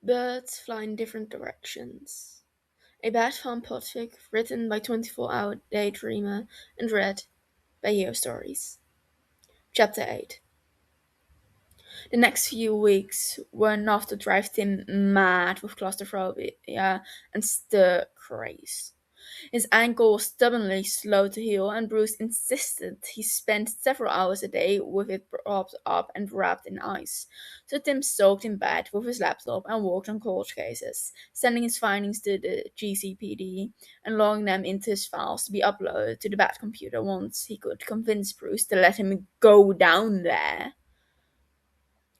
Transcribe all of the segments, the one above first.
Birds fly in different directions. A Batfam Podfic written by 24-hour daydreamer and read by Hero Stories. Chapter 8. The next few weeks were enough to drive Tim mad with claustrophobia and stir craze. His ankle was stubbornly slow to heal, and Bruce insisted he spent several hours a day with it propped up and wrapped in ice. So Tim soaked in bed with his laptop and worked on court cases, sending his findings to the GCPD and logging them into his files to be uploaded to the Bat computer once he could convince Bruce to let him go down there.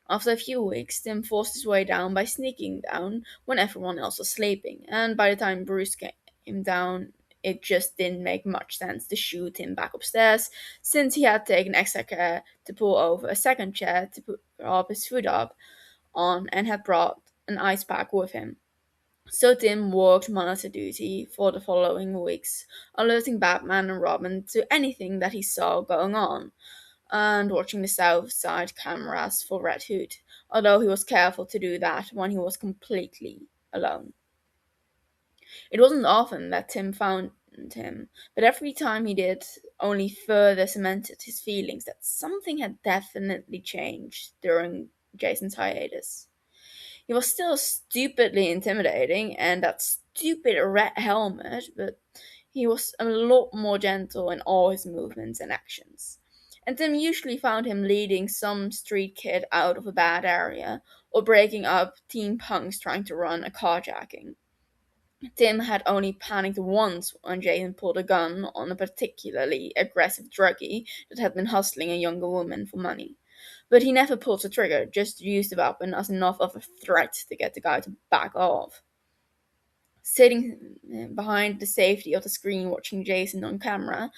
After a few weeks, Tim forced his way down by sneaking down when everyone else was sleeping, and by the time Bruce came down, it just didn't make much sense to shoot him back upstairs, since he had taken extra care to pull over a second chair to put up his foot up on and had brought an ice pack with him. So Tim worked monitor duty for the following weeks, alerting Batman and Robin to anything that he saw going on, and watching the south side cameras for Red Hood, although he was careful to do that when he was completely alone. It wasn't often that Tim found him, but every time he did, only further cemented his feelings that something had definitely changed during Jason's hiatus. He was still stupidly intimidating, and that stupid red helmet, but he was a lot more gentle in all his movements and actions. And Tim usually found him leading some street kid out of a bad area, or breaking up teen punks trying to run a carjacking. Tim had only panicked once when Jason pulled a gun on a particularly aggressive druggie that had been hustling a younger woman for money. But he never pulled the trigger, just used the weapon as enough of a threat to get the guy to back off. Sitting behind the safety of the screen watching Jason on camera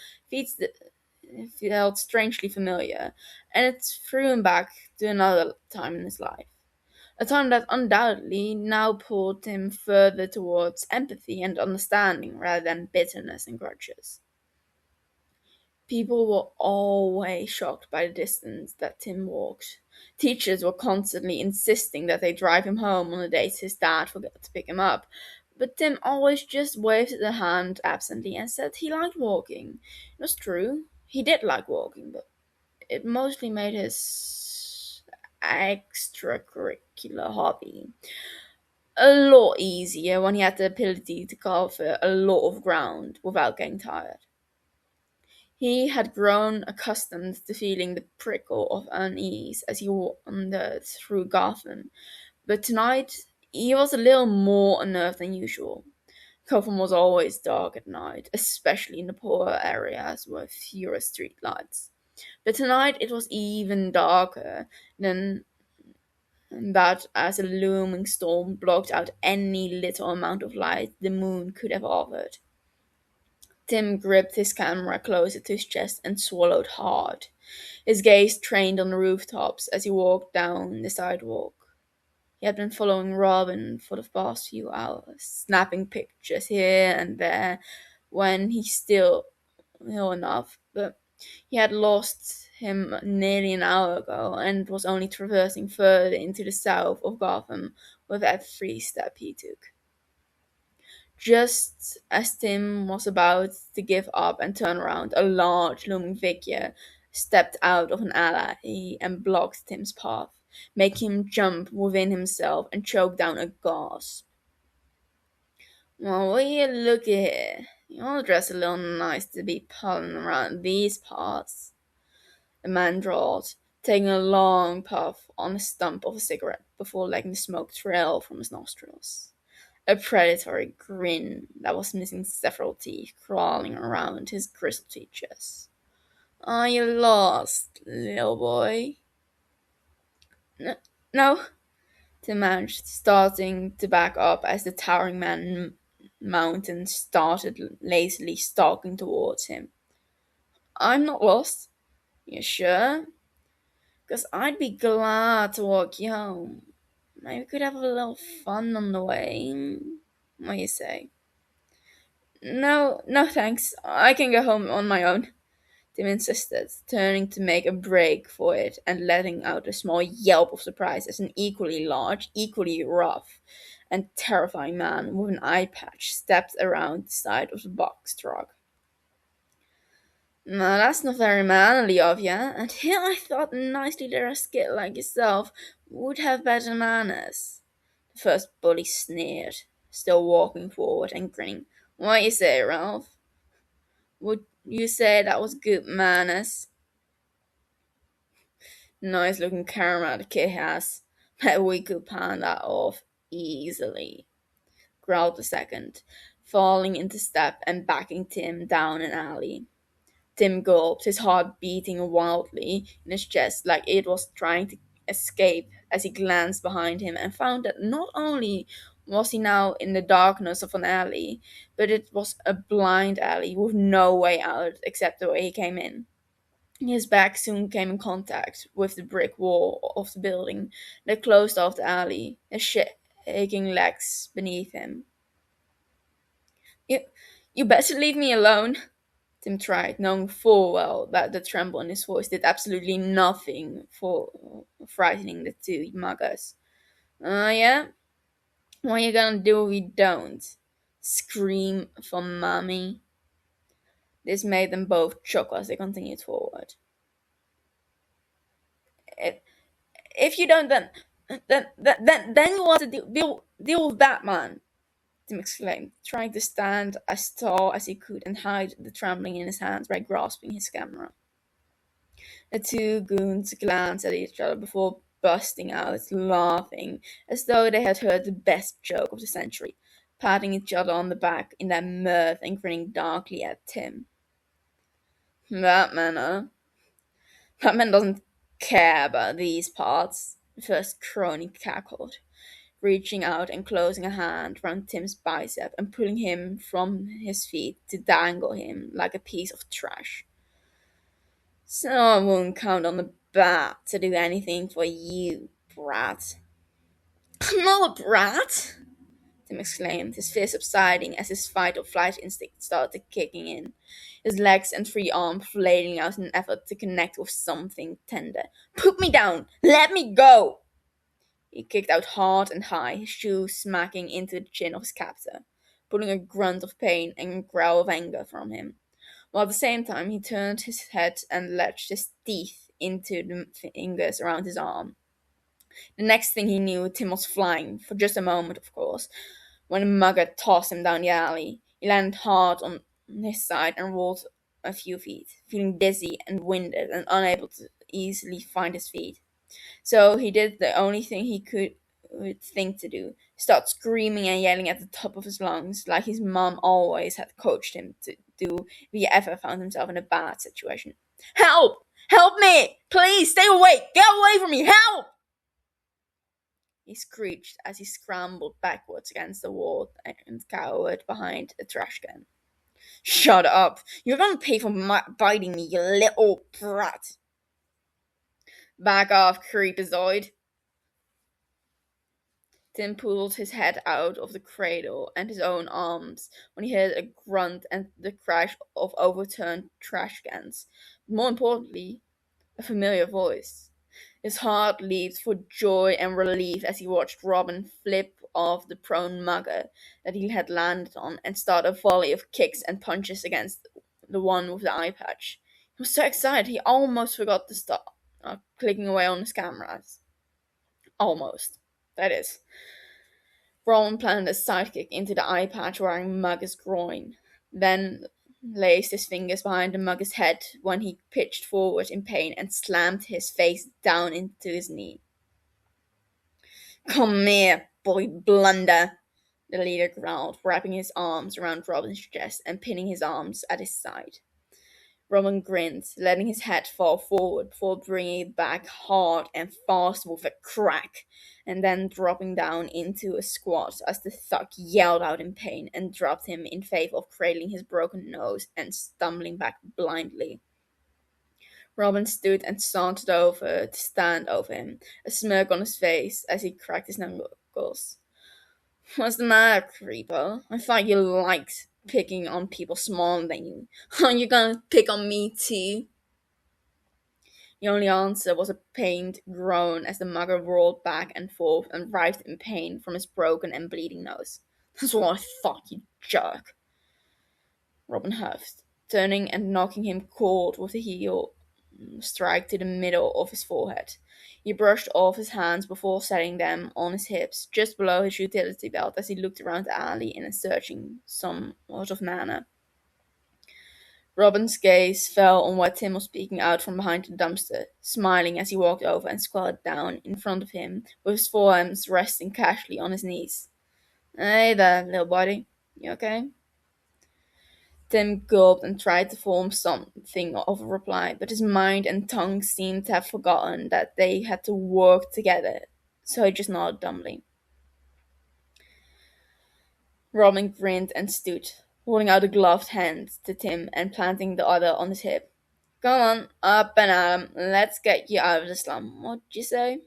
felt strangely familiar, and it threw him back to another time in his life. A time that undoubtedly now pulled him further towards empathy and understanding rather than bitterness and grudges. People were always shocked by the distance that Tim walked. Teachers were constantly insisting that they drive him home on the days his dad forgot to pick him up. But Tim always just waved a hand absently and said he liked walking. It was true. He did like walking, but it mostly made his extracurricular hobby a lot easier when he had the ability to cover a lot of ground without getting tired. He had grown accustomed to feeling the prickle of unease as he wandered through Gotham, but tonight he was a little more unnerved than usual. Gotham was always dark at night, especially in the poorer areas with fewer street lights. But tonight it was even darker than that, as a looming storm blocked out any little amount of light the moon could have offered. Tim gripped his camera closer to his chest and swallowed hard, his gaze trained on the rooftops as he walked down the sidewalk. He had been following Robin for the past few hours, snapping pictures here and there when he still ill enough, but he had lost him nearly an hour ago and was only traversing further into the south of Gotham with every step he took. Just as Tim was about to give up and turn around, a large looming figure stepped out of an alley and blocked Tim's path, making him jump within himself and choke down a gasp. Well, will you look here? You're dressed a little nice to be pulling around these parts. The man drawled, taking a long puff on the stump of a cigarette before letting the smoke trail from his nostrils. A predatory grin that was missing several teeth crawling around his grizzled features. Are you lost, little boy? No, Tim managed, starting to back up as the towering mountain started lazily stalking towards him. I'm not lost. You sure? 'Cause I'd be glad to walk you home. Maybe we could have a little fun on the way. What do you say? No, no thanks. I can go home on my own. Tim insisted, turning to make a break for it and letting out a small yelp of surprise as an equally large, equally rough, and terrifying man with an eye patch stepped around the side of the box truck. "Now that's not very manly of you, and here I thought a nicely dressed kid like yourself would have better manners." The first bully sneered, still walking forward and grinning. "What you say, Ralph? Would you say that was good manners?" "Nice looking camera the kid has. Bet we could pound that off easily," growled the second, falling into step and backing Tim down an alley. Tim gulped, his heart beating wildly in his chest like it was trying to escape as he glanced behind him and found that not only was he now in the darkness of an alley, but it was a blind alley with no way out except the way he came in. His back soon came in contact with the brick wall of the building that closed off the alley, his shaking legs beneath him. You, you better leave me alone," Tim tried, knowing full well that the tremble in his voice did absolutely nothing for frightening the two muggers. Yeah? What you gonna do if we don't? Scream for mommy?" This made them both chuckle as they continued forward. If, if you don't, then you want to deal with Batman, Tim exclaimed, trying to stand as tall as he could and hide the trembling in his hands by grasping his camera. The two goons glanced at each other before bursting out laughing as though they had heard the best joke of the century, patting each other on the back in their mirth and grinning darkly at Tim. "Batman, huh? Batman doesn't care about these parts," the first crony cackled, reaching out and closing a hand round Tim's bicep and pulling him from his feet to dangle him like a piece of trash. "So I won't count on the bat to do anything for you, brat." "I'm not a brat!" Tim exclaimed, his fear subsiding as his fight or flight instinct started kicking in, his legs and free arm flailing out in an effort to connect with something tender. "Put me down! Let me go!" He kicked out hard and high, his shoe smacking into the chin of his captor, pulling a grunt of pain and a growl of anger from him, while at the same time he turned his head and latched his teeth into the fingers around his arm. The next thing he knew, Tim was flying, for just a moment, of course, when the mugger tossed him down the alley. He landed hard on his side and rolled a few feet, feeling dizzy and winded and unable to easily find his feet. So he did the only thing he could think to do, start screaming and yelling at the top of his lungs, like his mom always had coached him to do if he ever found himself in a bad situation. "Help! Help me! Please, stay awake! Get away from me! Help!" he screeched as he scrambled backwards against the wall and cowered behind a trash can. "Shut up! You're gonna pay for biting me, you little brat!" "Back off, creepazoid!" Tim pulled his head out of the cradle and his own arms when he heard a grunt and the crash of overturned trash cans. But more importantly, a familiar voice. His heart leaped for joy and relief as he watched Robin flip off the prone mugger that he had landed on and start a volley of kicks and punches against the one with the eye patch. He was so excited he almost forgot to stop clicking away on his cameras. Almost. That is. Rowan planted a sidekick into the eye patch wearing Mugger's groin, then laced his fingers behind the Mugger's head when he pitched forward in pain and slammed his face down into his knee. "Come here, boy blunder," the leader growled, wrapping his arms around Robin's chest and pinning his arms at his side. Robin grinned, letting his head fall forward before bringing it back hard and fast with a crack, and then dropping down into a squat as the thug yelled out in pain and dropped him in favor of cradling his broken nose and stumbling back blindly. Robin stood and sauntered over to stand over him, a smirk on his face as he cracked his knuckles. "What's the matter, creeper? I thought you liked picking on people smaller than you. Are you gonna pick on me too? The only answer was a pained groan as the mugger rolled back and forth and writhed in pain from his broken and bleeding nose. That's what I thought, you jerk, Robin huffed, turning and knocking him cold with a heel strike to the middle of his forehead. He brushed off his hands before setting them on his hips, just below his utility belt, as he looked around the alley in a searching somewhat of manner. Robin's gaze fell on what Tim was peeking out from behind the dumpster, smiling as he walked over and squatted down in front of him, with his forearms resting casually on his knees. Hey there, little buddy. You okay? Tim gulped and tried to form something of a reply, but his mind and tongue seemed to have forgotten that they had to work together, so he just nodded dumbly. Robin grinned and stood, holding out a gloved hand to Tim and planting the other on his hip. Come on, up and at 'em. Let's get you out of the slum. What'd you say?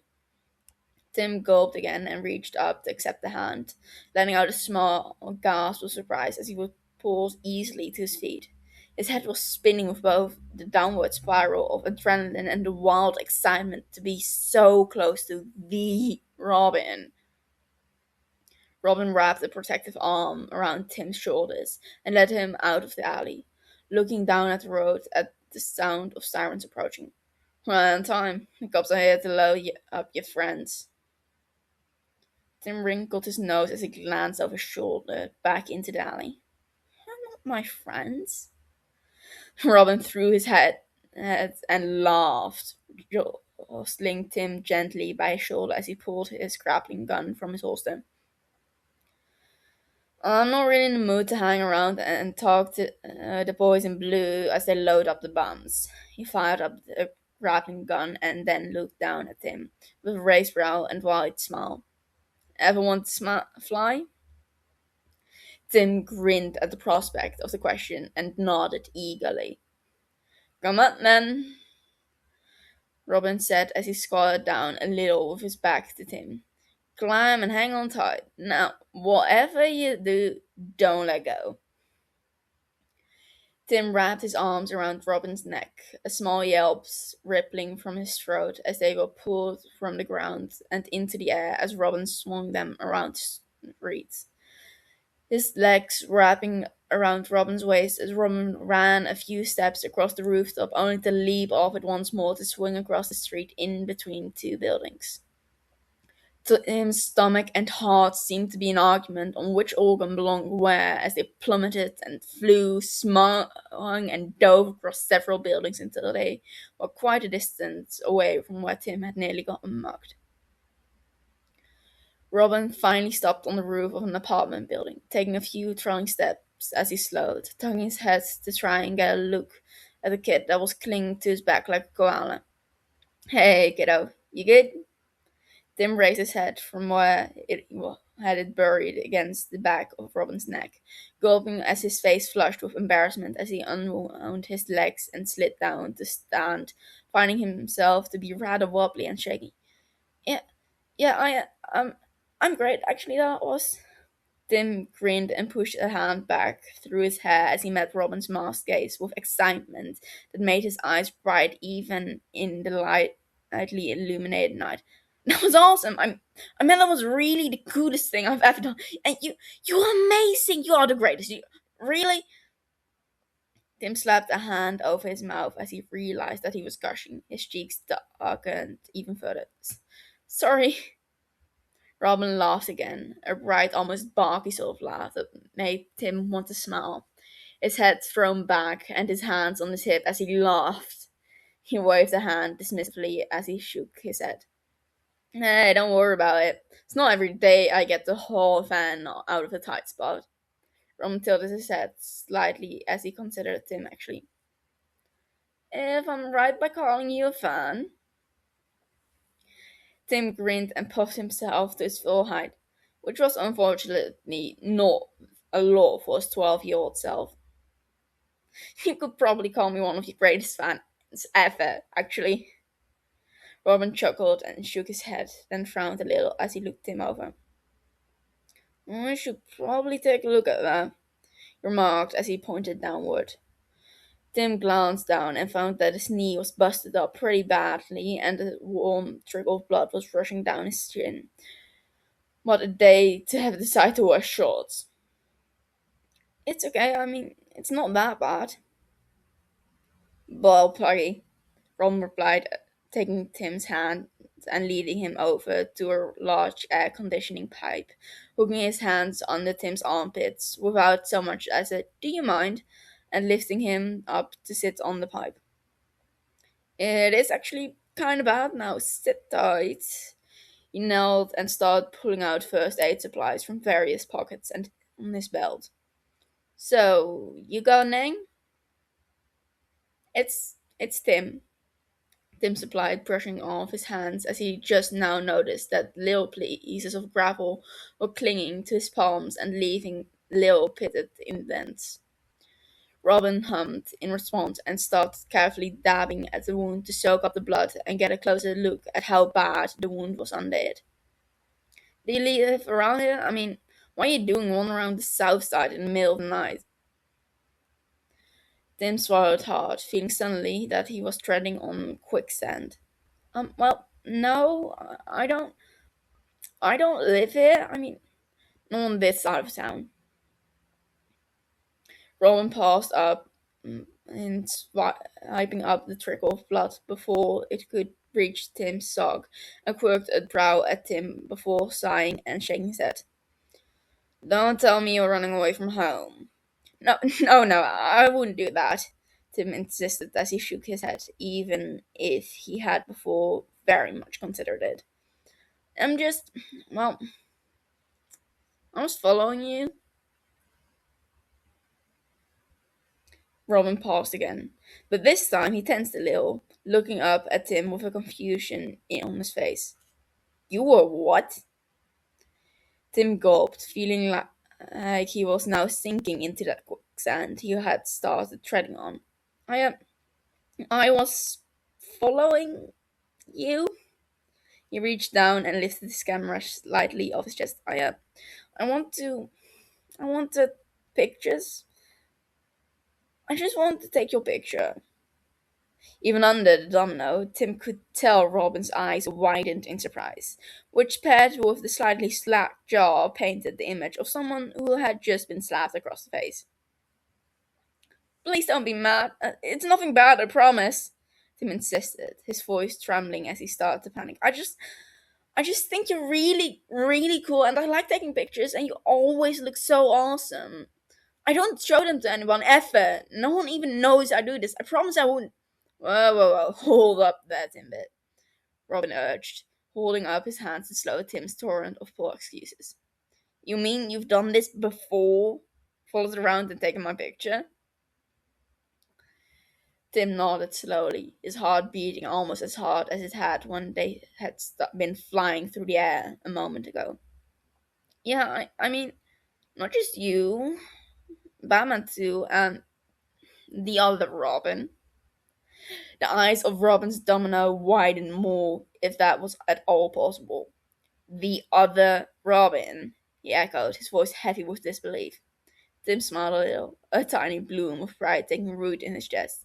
Tim gulped again and reached up to accept the hand, letting out a small gasp of surprise as he was pulled easily to his feet. His head was spinning with both the downward spiral of adrenaline and the wild excitement to be so close to the Robin. Robin wrapped a protective arm around Tim's shoulders and led him out of the alley, looking down at the road at the sound of sirens approaching. Right on time. The cops are here to load up your friends. Tim wrinkled his nose as he glanced over his shoulder back into the alley. They're not my friends. Robin threw his head and laughed, jostling Tim gently by his shoulder as he pulled his grappling gun from his holster. I'm not really in the mood to hang around and talk to the boys in blue as they load up the bombs. He fired up the grappling gun and then looked down at Tim with a raised brow and wide smile. Ever want to fly? Tim grinned at the prospect of the question and nodded eagerly. Come on, then, Robin said as he squatted down a little with his back to Tim. Climb and hang on tight. Now, whatever you do, don't let go. Tim wrapped his arms around Robin's neck, a small yelp rippling from his throat as they were pulled from the ground and into the air as Robin swung them around the streets. His legs wrapping around Robin's waist as Robin ran a few steps across the rooftop, only to leap off it once more to swing across the street in between two buildings. Tim's stomach and heart seemed to be an argument on which organ belonged where as they plummeted and flew, swung and dove across several buildings until they were quite a distance away from where Tim had nearly gotten mugged. Robin finally stopped on the roof of an apartment building, taking a few trailing steps as he slowed, tugging his head to try and get a look at the kid that was clinging to his back like a koala. Hey, kiddo, you good? Tim raised his head from where it had it buried against the back of Robin's neck, gulping as his face flushed with embarrassment as he unwound his legs and slid down to stand, finding himself to be rather wobbly and shaky. Yeah, yeah, I'm great. Actually, that was. Tim grinned and pushed a hand back through his hair as he met Robin's masked gaze with excitement that made his eyes bright even in the lightly illuminated night. That was awesome. I mean, that was really the coolest thing I've ever done. And you're amazing. You are the greatest. Really? Tim slapped a hand over his mouth as he realized that he was gushing. His cheeks darkened even further. Sorry. Robin laughed again, a bright, almost barky sort of laugh that made Tim want to smile. His head thrown back and his hands on his hip as he laughed. He waved a hand dismissively as he shook his head. Hey, don't worry about it. It's not every day I get to haul a fan out of a tight spot. Robin tilted his head slightly as he considered Tim actually. If I'm right by calling you a fan, Tim grinned and puffed himself to his full height, which was unfortunately not a lot for his 12-year-old self. You could probably call me one of your greatest fans ever, actually. Robin chuckled and shook his head, then frowned a little as he looked him over. I should probably take a look at that. remarked as he pointed downward. Tim glanced down and found that his knee was busted up pretty badly and a warm trickle of blood was rushing down his chin. What a day to have decided to wear shorts. It's okay, I mean, it's not that bad. Well, Pluggy, Ron replied, taking Tim's hand and leading him over to a large air conditioning pipe, hooking his hands under Tim's armpits without so much as a "do you mind?" and lifting him up to sit on the pipe. It is actually kind of bad now. Sit tight. He knelt and started pulling out first aid supplies from various pockets and on his belt. So, you got a name? It's Tim. Tim supplied, brushing off his hands as he just now noticed that little pieces of gravel were clinging to his palms and leaving little pitted indents. Robin hummed in response and started carefully dabbing at the wound to soak up the blood and get a closer look at how bad the wound was under it. Do you live around here? I mean, what are you doing wandering around the south side in the middle of the night? Tim swallowed hard, feeling suddenly that he was treading on quicksand. Well, no, I don't live here. I mean, not on this side of town. Rowan paused up and swiping up the trickle of blood before it could reach Tim's sock, and quirked a brow at Tim before sighing and shaking his head. Don't tell me you're running away from home. No, no, I wouldn't do that, Tim insisted as he shook his head, even if he had before very much considered it. I'm just, well, I was following you. Robin paused again, but this time he tensed a little, looking up at Tim with a confusion on his face. You were what? Tim gulped, feeling like he was now sinking into that quicksand he had started treading on. I was following you. He reached down and lifted his camera slightly off his chest. I want to, I wanted pictures. I just want to take your picture. Even under the domino, Tim could tell Robin's eyes widened in surprise, which paired with the slightly slack jaw painted the image of someone who had just been slapped across the face. Please don't be mad. It's nothing bad, I promise. Tim insisted, his voice trembling as he started to panic. I just think you're really, really cool, and I like taking pictures, and you always look so awesome. I don't show them to anyone ever. No one even knows I do this. I promise I won't. Whoa, hold up there, Timbit, Robin urged, holding up his hands to slow Tim's torrent of poor excuses. You mean you've done this before? Followed around and taken my picture? Tim nodded slowly, his heart beating almost as hard as it had when they had been flying through the air a moment ago. Yeah, I mean, not just you, Batman too, and the other Robin. The eyes of Robin's domino widened more, if that was at all possible. The other Robin, he echoed, his voice heavy with disbelief. Tim smiled a little, a tiny bloom of pride taking root in his chest.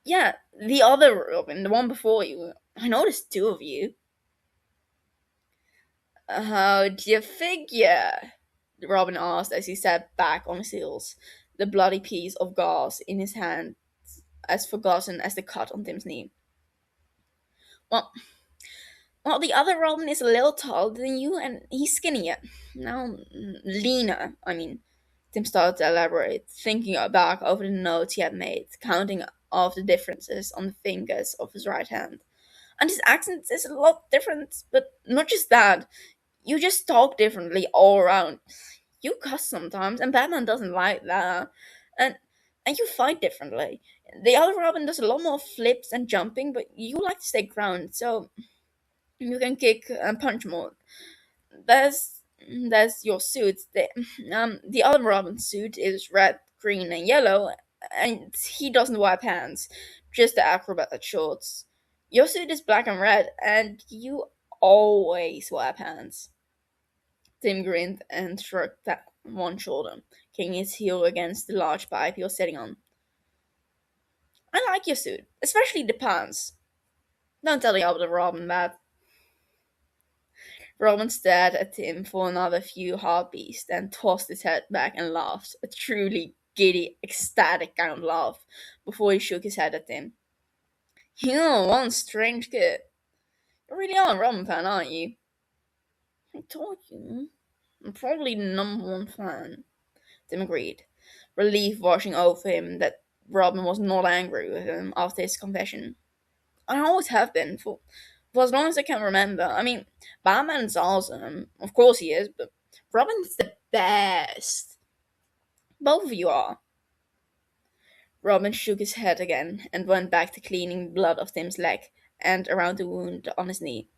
Yeah, the other Robin, the one before you. I noticed two of you. How'd you figure? Robin asked as he sat back on his heels, the bloody piece of gauze in his hand as forgotten as the cut on Tim's knee. Well, the other Robin is a little taller than you, and he's skinnier. Now, leaner, I mean. Tim started to elaborate, thinking back over the notes he had made, counting off the differences on the fingers of his right hand. And his accent is a lot different, but not just that. You just talk differently all around. You cuss sometimes, and Batman doesn't like that. And and you fight differently. The other Robin does a lot more flips and jumping, but you like to stay grounded, so you can kick and punch more. There's there's your suit. The other Robin's suit is red, green, and yellow, and he doesn't wear pants, just the acrobat shorts. Your suit is black and red, and you always wear pants. Tim grinned and shrugged one shoulder, kicking his heel against the large pipe he was sitting on. I like your suit, especially the pants. Don't tell the other Robin that. Robin stared at him for another few heartbeats, then tossed his head back and laughed, a truly giddy, ecstatic kind of laugh, before he shook his head at him. You're one strange kid. You really are a Robin fan, aren't you? I told you. I'm probably the number one fan. Tim agreed, relief washing over him that Robin was not angry with him after his confession. I always have been, for as long as I can remember. I mean, Batman's awesome. Of course he is, but Robin's the best. Both of you are. Robin shook his head again and went back to cleaning the blood off Tim's leg and around the wound on his knee.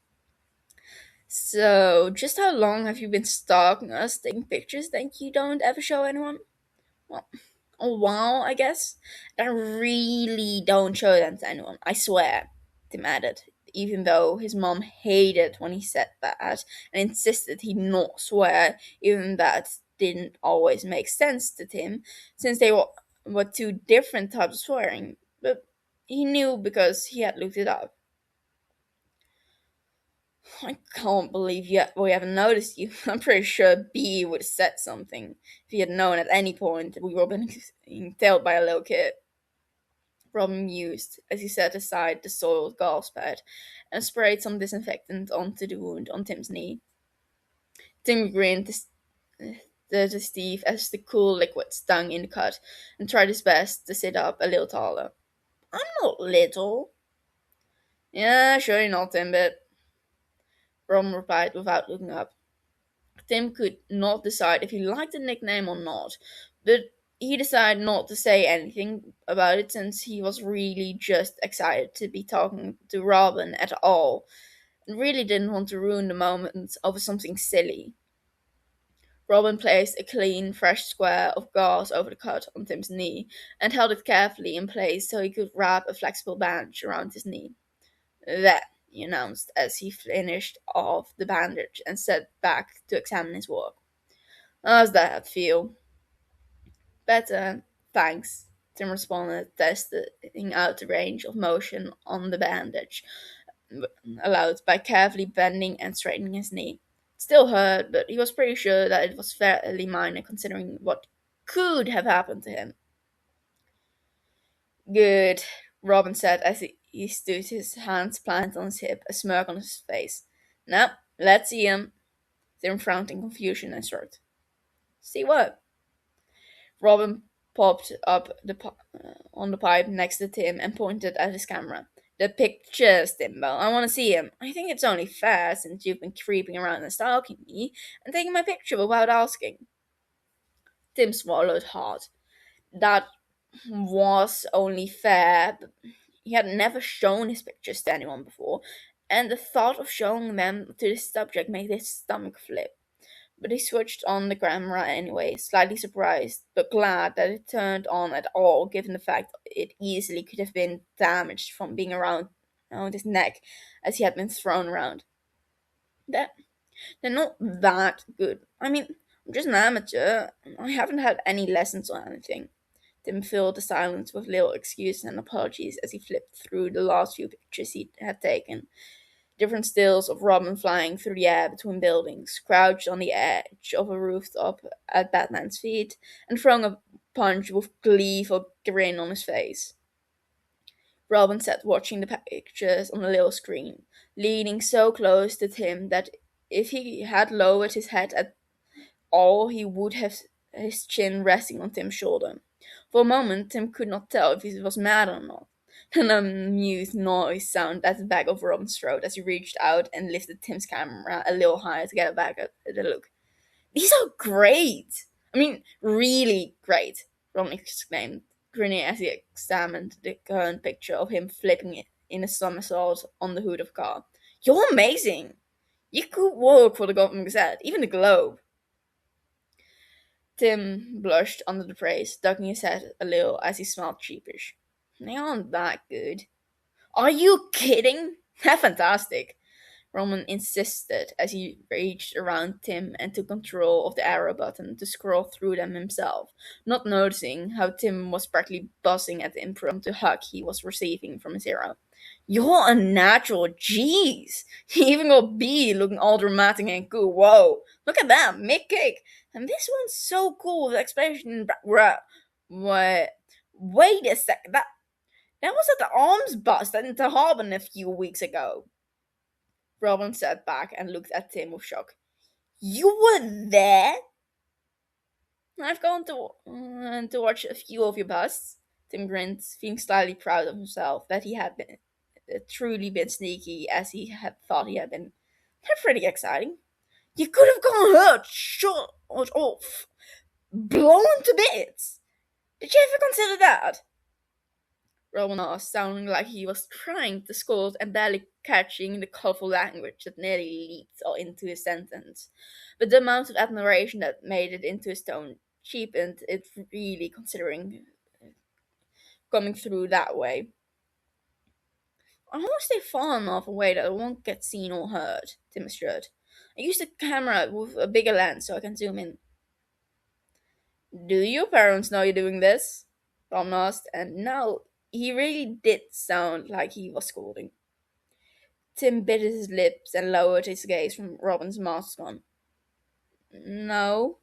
So, just how long have you been stalking us, taking pictures that you don't ever show anyone? Well, a while, I guess. I really don't show them to anyone, I swear, Tim added, even though his mom hated when he said that and insisted he not swear, even that didn't always make sense to Tim, since they were two different types of swearing. But he knew because he had looked it up. I can't believe yet we haven't noticed you. I'm pretty sure B would have said something if he had known at any point we were being tailed by a little kid. Robin mused as he set aside the soiled gauze pad and sprayed some disinfectant onto the wound on Tim's knee. Tim grinned to Steve as the cool liquid stung in the cut and tried his best to sit up a little taller. I'm not little. Yeah, sure you're not, Tim, but Robin replied without looking up. Tim could not decide if he liked the nickname or not, but he decided not to say anything about it since he was really just excited to be talking to Robin at all and really didn't want to ruin the moment over something silly. Robin placed a clean, fresh square of gauze over the cut on Tim's knee and held it carefully in place so he could wrap a flexible bandage around his knee. There, he announced as he finished off the bandage and sat back to examine his work. How's that feel? Better, thanks, Tim responded, testing out the range of motion on the bandage, allowed by carefully bending and straightening his knee. It still hurt, but he was pretty sure that it was fairly minor considering what could have happened to him. Good, Robin said as he stood, his hands planted on his hip, a smirk on his face. Now, let's see him. Tim frowned in confusion and shrugged. See what? Robin popped up on the pipe next to Tim and pointed at his camera. The pictures, Timbo. I want to see him. I think it's only fair since you've been creeping around and stalking me and taking my picture without asking. Tim swallowed hard. That was only fair, but he had never shown his pictures to anyone before, and the thought of showing them to this subject made his stomach flip. But he switched on the camera anyway, slightly surprised, but glad that it turned on at all, given the fact it easily could have been damaged from being around his neck as he had been thrown around. They're, they're not that good. I mean, I'm just an amateur. I haven't had any lessons or anything. Tim filled the silence with little excuses and apologies as he flipped through the last few pictures he had taken. Different stills of Robin flying through the air between buildings, crouched on the edge of a rooftop at Batman's feet, and throwing a punch with gleeful grin on his face. Robin sat watching the pictures on the little screen, leaning so close to Tim that if he had lowered his head at all, he would have his chin resting on Tim's shoulder. For a moment, Tim could not tell if he was mad or not. An amused noise sounded at the back of Robin's throat as he reached out and lifted Tim's camera a little higher to get a back at the look. These are great! I mean, really great, Robin exclaimed, grinning as he examined the current picture of him flipping it in a somersault on the hood of a car. You're amazing! You could work for the Gotham Gazette, even the Globe. Tim blushed under the praise, ducking his head a little as he smiled sheepish. They aren't that good. Are you kidding? They're fantastic. Roman insisted as he reached around Tim and took control of the arrow button to scroll through them himself, not noticing how Tim was practically buzzing at the impromptu hug he was receiving from his hero. You're a natural, jeez! He even got B looking all dramatic and cool. Whoa, look at that, mid kick! And this one's so cool with explosion in the background. What? Wait a second, that was at the arms bust into Harbin a few weeks ago. Robin sat back and looked at Tim with shock. You were there? I've gone to watch a few of your busts. Tim grinned, feeling slightly proud of himself that he had been truly been sneaky as he had thought he had been. They're pretty exciting. You could have gone hurt, shot off, blown to bits. Did you ever consider that? Rowan asked, sounding like he was trying to scold and barely catching the colorful language that nearly leaped into his sentence. But the amount of admiration that made it into his tone cheapened it really, considering coming through that way. I want to stay far enough away that I won't get seen or heard, Tim assured. I used a camera with a bigger lens so I can zoom in. Do your parents know you're doing this? Tom asked, and now he really did sound like he was scolding. Tim bit his lips and lowered his gaze from Robin's mask on. No.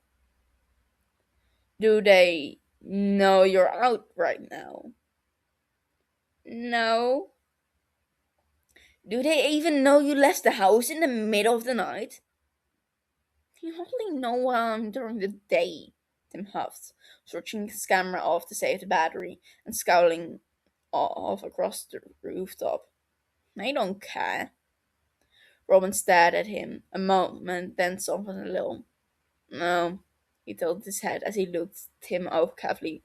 Do they know you're out right now? No. Do they even know you left the house in the middle of the night? You hardly know during the day, Tim huffed, switching his camera off to save the battery and scowling off across the rooftop. I don't care. Robin stared at him a moment, then softened a little. No, he tilted his head as he looked Tim over carefully.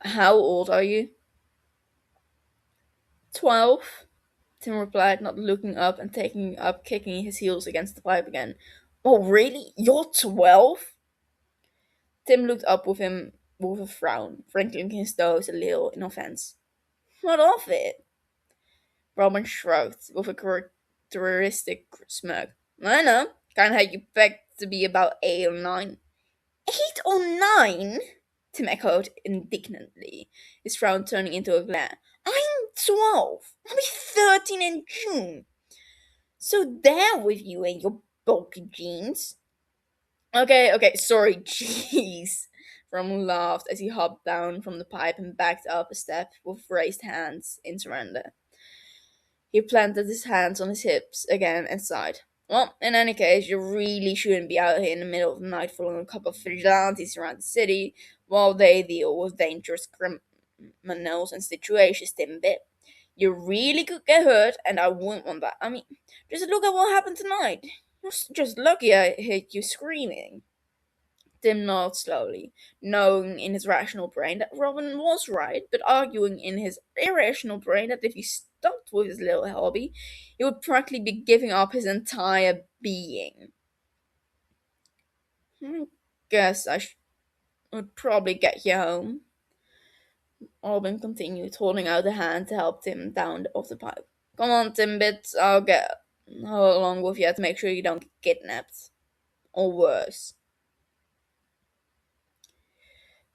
How old are you? 12, Tim replied, not looking up and taking up kicking his heels against the pipe again. Oh, really? You're 12? Tim looked up with him with a frown, wrinkling his nose a little in offense. What of it? Robin shrugged with a characteristic smirk. I know. Kinda had you pegged to be about 8 or 9. 8 or 9? Tim echoed indignantly, his frown turning into a glare. I'm 12. I'll be 13 in June. So there with you and your bulky jeans. Okay, sorry, jeez. Roman laughed as he hopped down from the pipe and backed up a step with raised hands in surrender. He planted his hands on his hips again and sighed. Well, in any case, you really shouldn't be out here in the middle of the night following a couple of vigilantes around the city while they deal with dangerous criminals and situations, Timbit. You really could get hurt, and I wouldn't want that. I mean, just look at what happened tonight. You're just lucky I hit you screaming. Tim nodded slowly, knowing in his rational brain that Robin was right, but arguing in his irrational brain that if he stopped with his little hobby, he would practically be giving up his entire being. I guess would probably get you home, Robin continued, holding out a hand to help Tim down off the pipe. Come on, Timbit, I'll get along with you to make sure you don't get kidnapped. Or worse.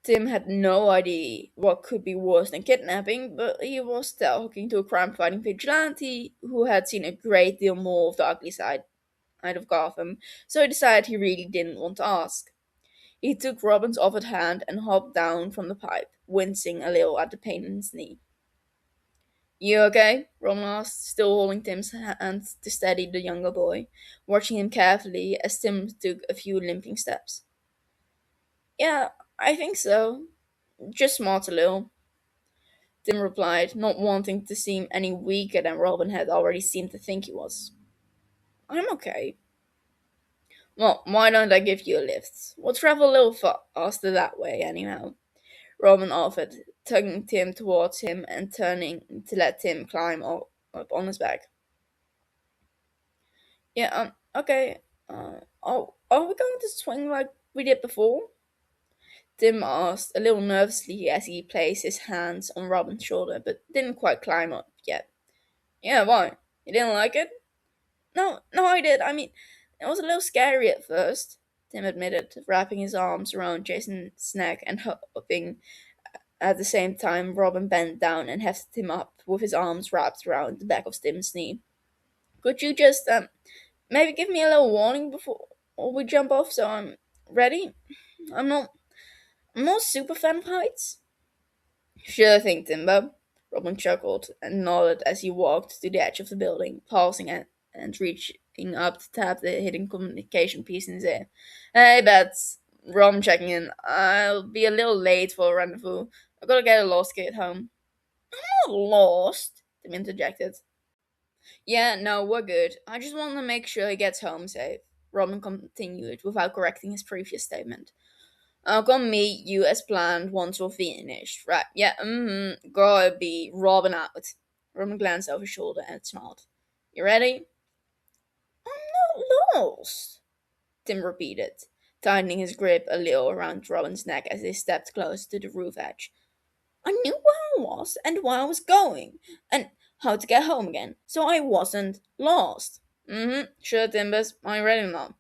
Tim had no idea what could be worse than kidnapping, but he was talking to a crime-fighting vigilante who had seen a great deal more of the ugly side of Gotham, so he decided he really didn't want to ask. He took Robin's offered hand and hopped down from the pipe, wincing a little at the pain in his knee. You okay? Robin asked, still holding Tim's hand to steady the younger boy, watching him carefully as Tim took a few limping steps. Yeah, I think so. Just smart a little, Tim replied, not wanting to seem any weaker than Robin had already seemed to think he was. I'm okay. Well, why don't I give you a lift? We'll travel a little faster that way, anyhow, Robin offered, tugging Tim towards him and turning to let Tim climb up on his back. Yeah, okay. Are we going to swing like we did before? Tim asked, a little nervously as he placed his hands on Robin's shoulder, but didn't quite climb up yet. Yeah, why? You didn't like it? No, no, I did. I mean, it was a little scary at first, Tim admitted, wrapping his arms around Jason's neck and hoping at the same time Robin bent down and hefted him up with his arms wrapped around the back of Tim's knee. Could you just, maybe give me a little warning before we jump off so I'm ready? I'm not, I'm not a super fan of heights. Sure thing, Timbo. Robin chuckled and nodded as he walked to the edge of the building, pausing and reaching up to tap the hidden communication piece in his ear. Hey, Bets. Robin checking in. I'll be a little late for a rendezvous. I gotta get a lost kid home. Not lost, Tim interjected. Yeah, no, we're good. I just want to make sure he gets home safe. Robin continued without correcting his previous statement. I'll come meet you as planned once we're finished. Right, yeah, gotta be Robin out. Robin glanced over his shoulder and smiled. You ready? I'm not lost, Tim repeated, tightening his grip a little around Robin's neck as they stepped close to the roof edge. I knew where I was and where I was going, and how to get home again, so I wasn't lost. Sure, Timbers, I'm ready now.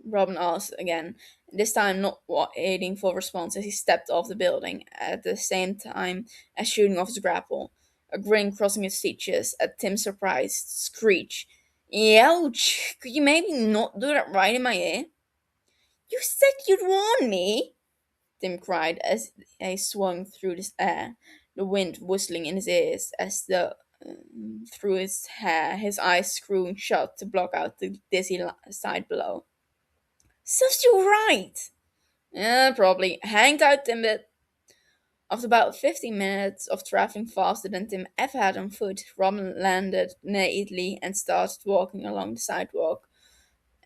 Robin asked again, this time not waiting for a response as he stepped off the building, at the same time as shooting off his grapple, a grin crossing his features at Tim's surprised screech. Ouch! Could you maybe not do that right in my ear? You said you'd warn me! Tim cried as they swung through the air, the wind whistling in his ears as the through his hair, his eyes screwing shut to block out the dizzy side below. Serves you right! Yeah, probably. Hang tight, Timbit. After about 15 minutes of traveling faster than Tim ever had on foot, Robin landed neatly and started walking along the sidewalk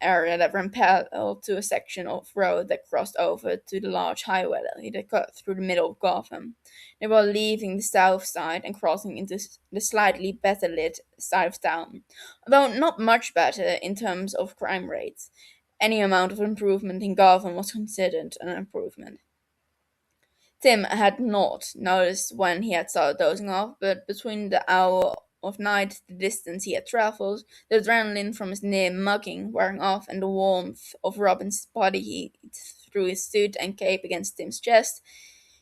area that ran parallel to a section of road that crossed over to the large highway that cut through the middle of Gotham. They were leaving the south side and crossing into the slightly better lit side of town, although not much better in terms of crime rates. Any amount of improvement in Gotham was considered an improvement. Tim had not noticed when he had started dozing off, but between the hour of night, the distance he had travelled, the adrenaline from his near mugging wearing off, and the warmth of Robin's body heat through his suit and cape against Tim's chest,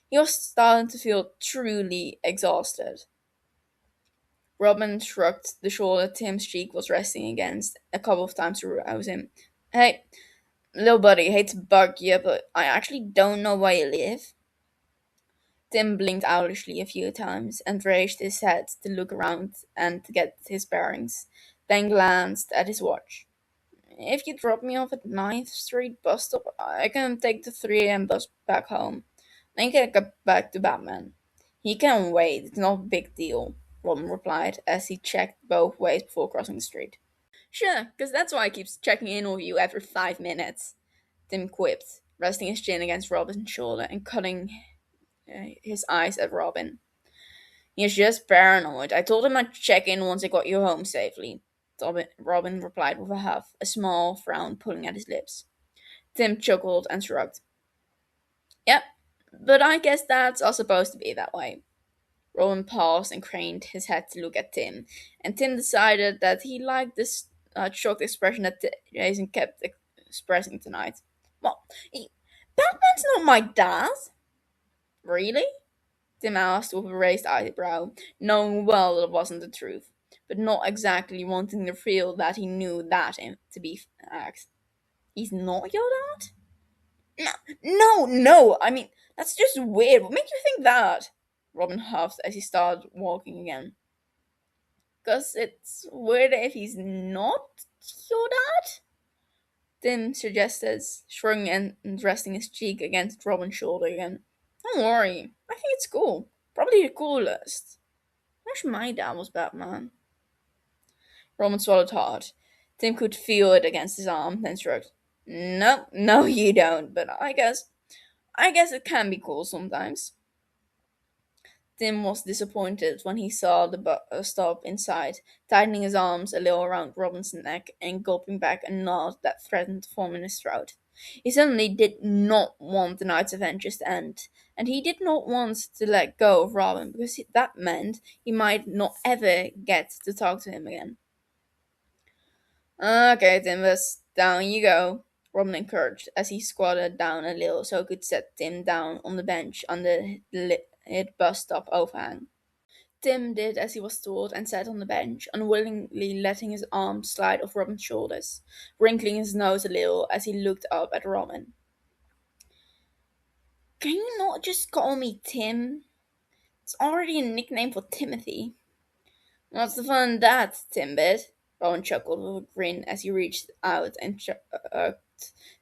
he was starting to feel truly exhausted. Robin shrugged the shoulder Tim's cheek was resting against a couple of times to rouse him. Hey, little buddy, hate to bug you, but I actually don't know where you live. Tim blinked owlishly a few times and raised his head to look around and to get his bearings, then glanced at his watch. If you drop me off at Ninth Street bus stop, I can take the 3 a.m. bus back home. Then can get back to Batman. He can wait, it's not a big deal, Robin replied as he checked both ways before crossing the street. Sure, 'cause that's why I keep checking in with you every 5 minutes, Tim quipped, resting his chin against Robin's shoulder and cutting his eyes at Robin. He's just paranoid. I told him I'd check in once I got you home safely. Robin replied with a huff, a small frown pulling at his lips. Tim chuckled and shrugged. Yep, but I guess dads are supposed to be that way. Robin paused and craned his head to look at Tim, and Tim decided that he liked this shocked expression that Jason kept expressing tonight. Well, Batman's not my dad. Really? Tim asked with a raised eyebrow, knowing well it wasn't the truth, but not exactly wanting to feel that he knew that to be fact. He's not your dad? No, I mean, that's just weird. What makes you think that? Robin huffed as he started walking again. 'Cause it's weird if he's not your dad? Tim suggested, shrugging and resting his cheek against Robin's shoulder again. Don't worry, I think it's cool. Probably the coolest. I wish my dad was Batman. Roman swallowed hard. Tim could feel it against his arm, then shrugged. No, you don't, but I guess it can be cool sometimes. Tim was disappointed when he saw the bus stop inside, tightening his arms a little around Robin's neck and gulping back a nod that threatened to form in his throat. He suddenly did not want the night's adventures to end, and he did not want to let go of Robin because that meant he might not ever get to talk to him again. Okay, Timbers, down you go, Robin encouraged as he squatted down a little so he could set Tim down on the bench under the lit bus stop overhang. Tim did as he was told and sat on the bench, unwillingly letting his arms slide off Robin's shoulders, wrinkling his nose a little as he looked up at Robin. Can you not just call me Tim? It's already a nickname for Timothy. What's the fun in that, Timbit? Rowan chuckled with a grin as he reached out and chucked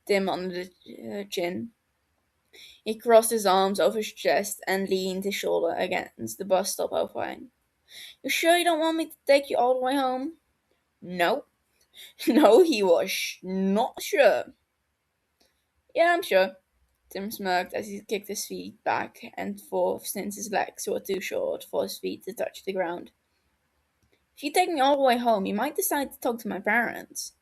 Tim on the chin. He crossed his arms over his chest and leaned his shoulder against the bus stop overhang. You sure you don't want me to take you all the way home? No. No, he was not sure. Yeah, I'm sure. Tim smirked as he kicked his feet back and forth since his legs were too short for his feet to touch the ground. If you take me all the way home, you might decide to talk to my parents.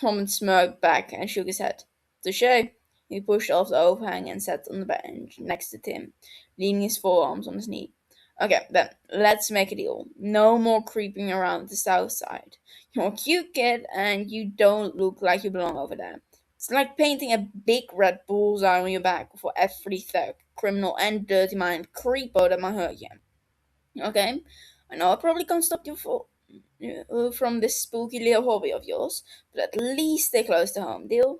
Roman smirked back and shook his head. Touché. He pushed off the overhang and sat on the bench next to Tim, leaning his forearms on his knee. Okay, then, let's make a deal. No more creeping around the south side. You're a cute kid, and you don't look like you belong over there. It's like painting a big red bullseye on your back for every thug, criminal, and dirty mind creepo that might hurt you. Okay? I know I probably can't stop you from this spooky little hobby of yours, but at least stay close to home, deal?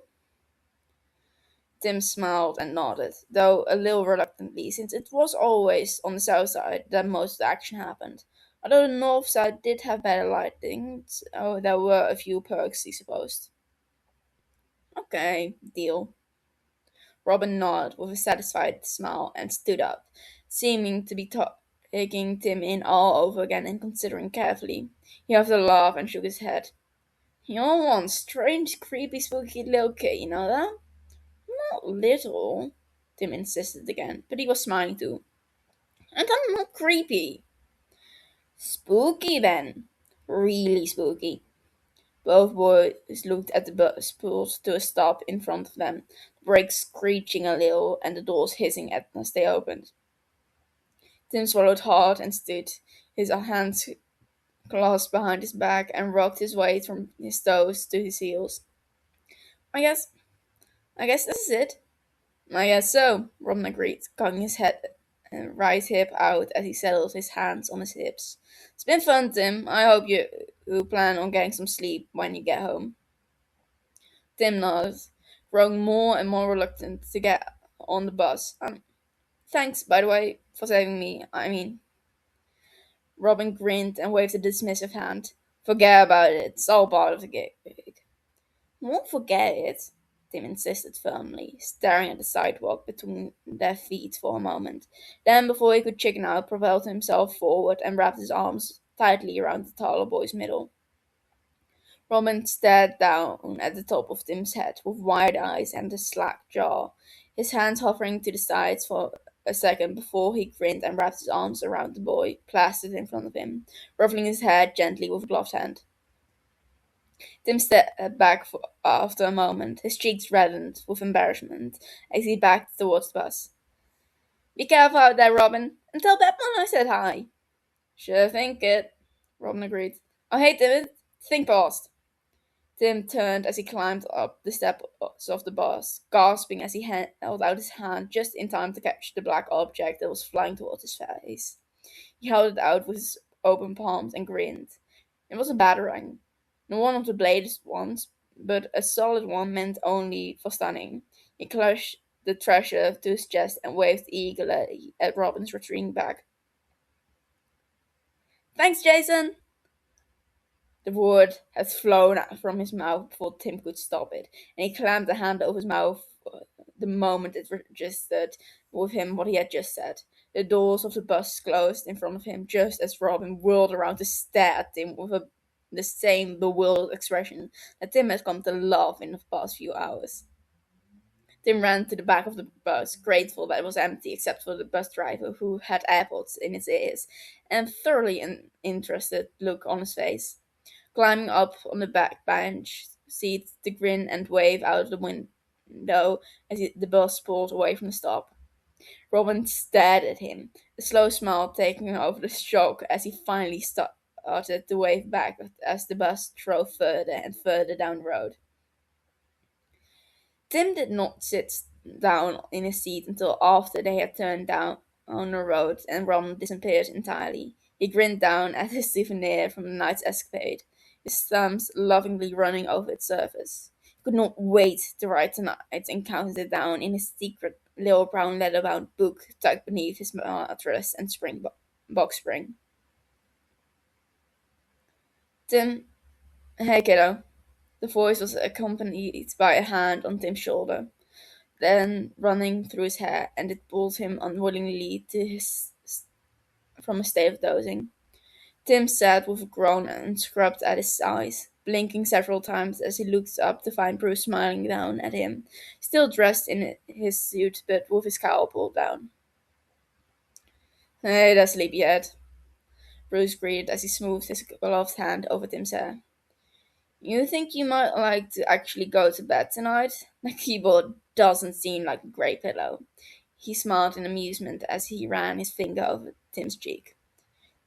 Tim smiled and nodded, though a little reluctantly, since it was always on the south side that most of the action happened. Although the north side did have better lighting, so there were a few perks, he supposed. Okay, deal. Robin nodded with a satisfied smile and stood up, seeming to be taking Tim in all over again and considering carefully. He had a laugh and shook his head. You're one strange, creepy, spooky little kid, you know that? Not little, Tim insisted again, but he was smiling too. And I'm not creepy. Spooky then. Really spooky. Both boys looked at the bus pulled to a stop in front of them, the brakes screeching a little and the doors hissing as they opened. Tim swallowed hard and stood, his hands clasped behind his back, and rocked his weight from his toes to his heels. I guess, I guess this is it. I guess so, Robin agreed, cocking his head and right hip out as he settled his hands on his hips. It's been fun, Tim. I hope you plan on getting some sleep when you get home. Tim nodded, growing more and more reluctant to get on the bus. Thanks, by the way, for saving me. I mean, Robin grinned and waved a dismissive hand. Forget about it. It's all part of the gig. Won't forget it, Tim insisted firmly, staring at the sidewalk between their feet for a moment. Then, before he could chicken out, propelled himself forward and wrapped his arms tightly around the taller boy's middle. Robin stared down at the top of Tim's head with wide eyes and a slack jaw, his hands hovering to the sides for a second before he grinned and wrapped his arms around the boy, plastered in front of him, ruffling his hair gently with a gloved hand. Tim stepped back after a moment, his cheeks reddened with embarrassment as he backed towards the bus. Be careful out there, Robin, and tell Batman I said hi. Sure thing, kid, Robin agreed. Oh, hey, Tim, think fast. Tim turned as he climbed up the steps of the bus, gasping as he held out his hand just in time to catch the black object that was flying towards his face. He held it out with his open palms and grinned. It was a batarang. Not one of the bladed ones, but a solid one meant only for stunning. He clutched the treasure to his chest and waved eagerly at Robin's retreating back. Thanks, Jason! The word had flown out from his mouth before Tim could stop it, and he clammed the hand over his mouth the moment it registered with him what he had just said. The doors of the bus closed in front of him just as Robin whirled around to stare at Tim with the same bewildered expression that Tim had come to love in the past few hours. Tim ran to the back of the bus, grateful that it was empty except for the bus driver, who had AirPods in his ears, and a thoroughly interested look on his face. Climbing up on the back bench seat to grin and wave out of the window as the bus pulled away from the stop. Robin stared at him, a slow smile taking over the shock as he finally started to wave back as the bus drove further and further down the road. Tim did not sit down in his seat until after they had turned down on the road and Ron disappeared entirely. He grinned down at his souvenir from the night's escapade, his thumbs lovingly running over its surface. He could not wait to write tonight and count it down in his secret little brown leather-bound book tucked beneath his mattress and box spring. Tim, hey kiddo. The voice was accompanied by a hand on Tim's shoulder, then running through his hair, and it pulled him unwillingly to his from a state of dozing. Tim sat with a groan and scrubbed at his eyes, blinking several times as he looked up to find Bruce smiling down at him, still dressed in his suit but with his cowl pulled down. Hey there, sleepyhead, Bruce greeted as he smoothed his gloved hand over Tim's hair. You think you might like to actually go to bed tonight? The keyboard doesn't seem like a great pillow. He smiled in amusement as he ran his finger over Tim's cheek.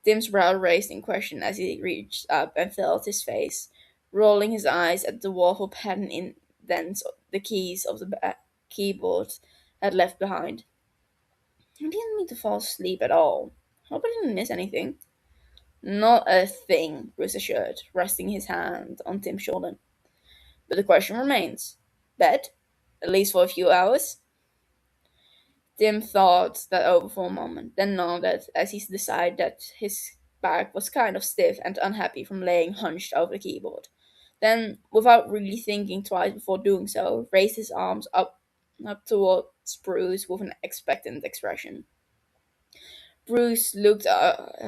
Tim's brow raised in question as he reached up and felt his face, rolling his eyes at the waffle pattern indents the keys of the keyboard had left behind. I didn't mean to fall asleep at all. Hope I didn't miss anything. Not a thing, Bruce assured, resting his hand on Tim's shoulder. But the question remains. Bed? At least for a few hours? Tim thought that over for a moment, then nodded as he decided that his back was kind of stiff and unhappy from laying hunched over the keyboard. Then, without really thinking twice before doing so, raised his arms up towards Bruce with an expectant expression. Bruce looked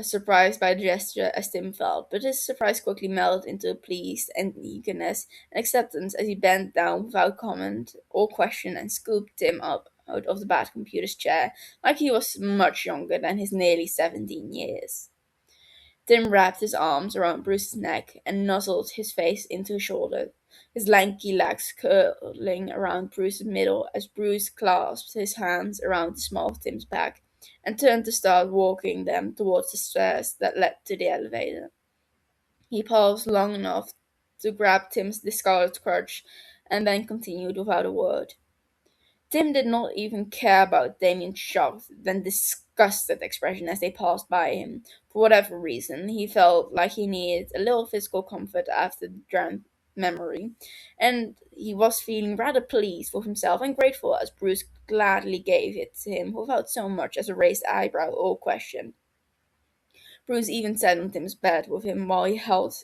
surprised by the gesture as Tim felt, but his surprise quickly melted into pleased and eagerness and acceptance as he bent down without comment or question and scooped Tim up out of the bad computer's chair like he was much younger than his nearly 17 years. Tim wrapped his arms around Bruce's neck and nuzzled his face into his shoulder, his lanky legs curling around Bruce's middle as Bruce clasped his hands around the small of Tim's back and turned to start walking them towards the stairs that led to the elevator. He paused long enough to grab Tim's discarded crutch and then continued without a word. Tim did not even care about Damien's shocked, then disgusted expression as they passed by him. For whatever reason, he felt like he needed a little physical comfort after the drowned memory, and he was feeling rather pleased with himself and grateful as Bruce gladly gave it to him without so much as a raised eyebrow or question. Bruce even sat on Tim's bed with him while he held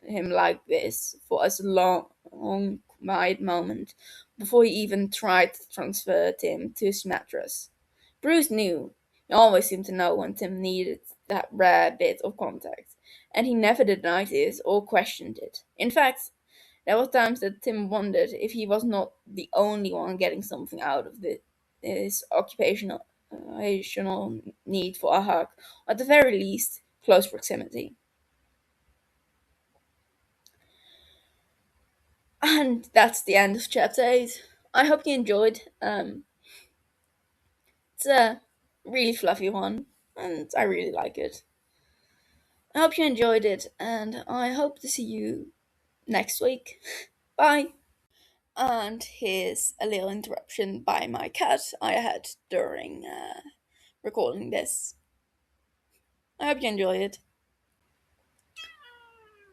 him like this for as long quiet moment before he even tried to transfer Tim to his mattress. Bruce knew. He always seemed to know when Tim needed that rare bit of contact, and he never denied it or questioned it. In fact, there were times that Tim wondered if he was not the only one getting something out of his occupational need for a hug, or at the very least, close proximity. And that's the end of chapter 8. I hope you enjoyed. It's a really fluffy one, and I really like it. I hope you enjoyed it, and I hope to see you next week. Bye! And here's a little interruption by my cat I had during recording this. I hope you enjoyed it.